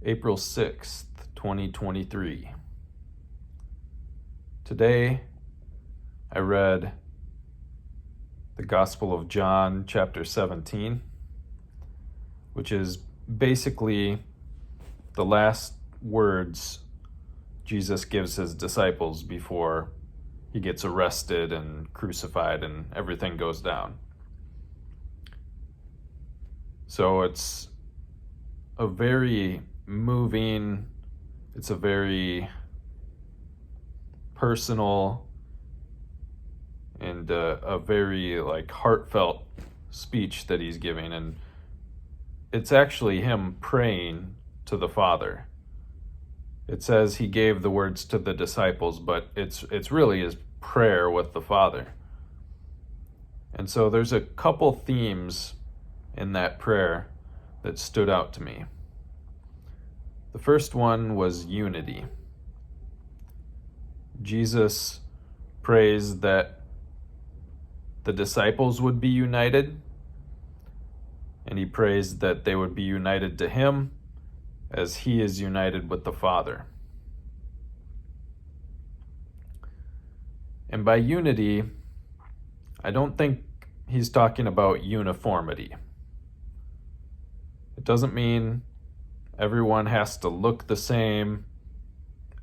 April 6th, 2023. Today, I read the Gospel of John, chapter 17, which is basically the last words Jesus gives his disciples before he gets arrested and crucified and everything goes down. So it's a very moving, it's a very personal and a very heartfelt speech that he's giving, and it's actually him praying to the Father. It says he gave the words to the disciples, but it's really his prayer with the Father. And so there's a couple themes in that prayer that stood out to me. The first one was unity. Jesus prays that the disciples would be united, and he prays that they would be united to him as he is united with the Father. And by unity, I don't think he's talking about uniformity. It doesn't mean everyone has to look the same,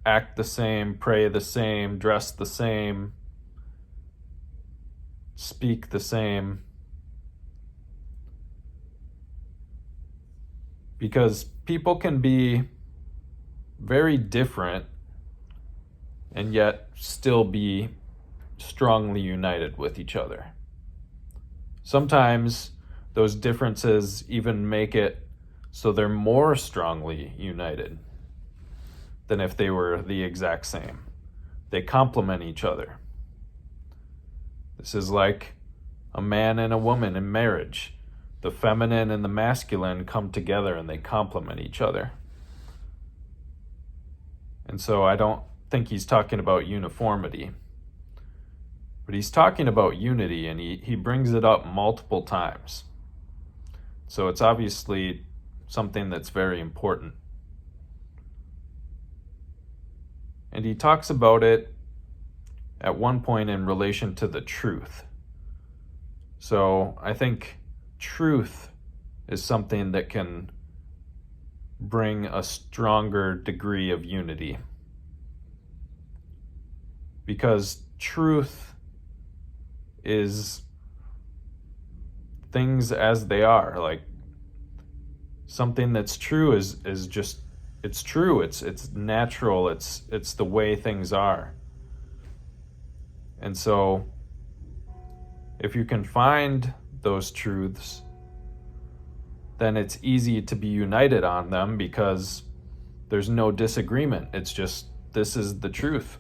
act the same, pray the same, dress the same, speak the same. Because people can be very different and yet still be strongly united with each other. Sometimes those differences even make it so they're more strongly united than if they were the exact same. They complement each other. This is like a man and a woman in marriage. The feminine and the masculine come together and they complement each other. And so I don't think he's talking about uniformity, but he's talking about unity, and he brings it up multiple times. So it's obviously something that's very important. And he talks about it at one point in relation to the truth. So I think truth is something that can bring a stronger degree of unity. Because truth is things as they are. Like, something that's true is just, it's true, it's natural, it's the way things are. And so if you can find those truths, then it's easy to be united on them because there's no disagreement. It's just, this is the truth.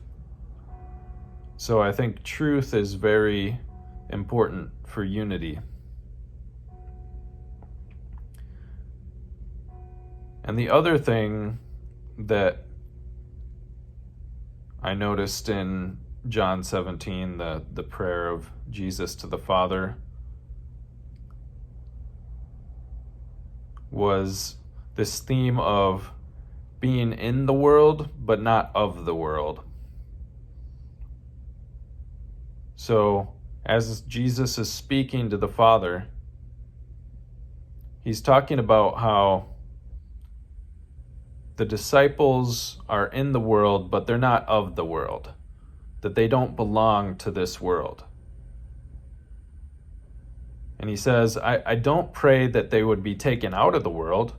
So I think truth is very important for unity. And the other thing that I noticed in John 17, the prayer of Jesus to the Father, was this theme of being in the world, but not of the world. So as Jesus is speaking to the Father, he's talking about how the disciples are in the world, but they're not of the world, that they don't belong to this world. And he says, I don't pray that they would be taken out of the world,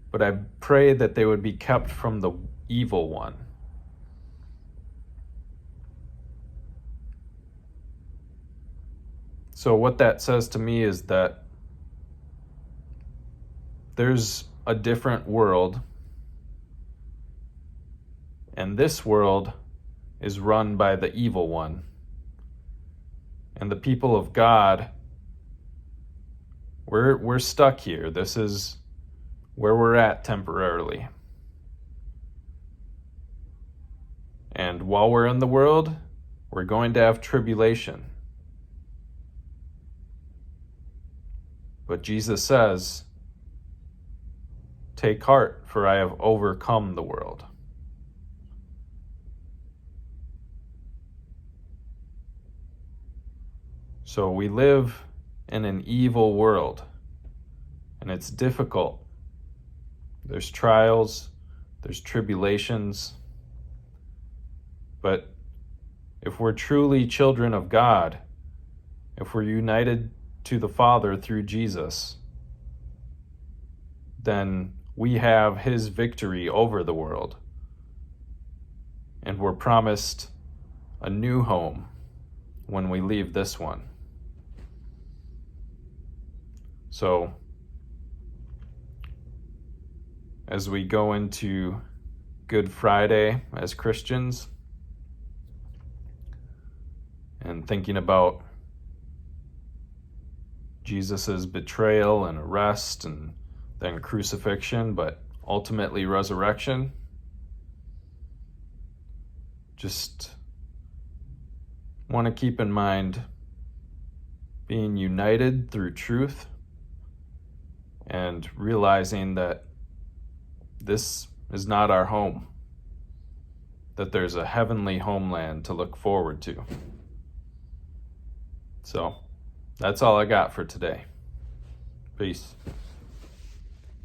but I pray that they would be kept from the evil one. So what that says to me is that there's a different world, and this world is run by the evil one. And the people of God, we're stuck here. This is where we're at temporarily. And while we're in the world, we're going to have tribulation. But Jesus says Take heart, for I have overcome the world. So we live in an evil world, and it's difficult. There's trials, there's tribulations, but if we're truly children of God, if we're united to the Father through Jesus, then we have His victory over the world. And we're promised a new home when we leave this one. So, as we go into Good Friday as Christians, and thinking about Jesus' betrayal and arrest and then crucifixion, but ultimately resurrection, just want to keep in mind being united through truth and realizing that this is not our home, that there's a heavenly homeland to look forward to. So, that's all I got for today. Peace.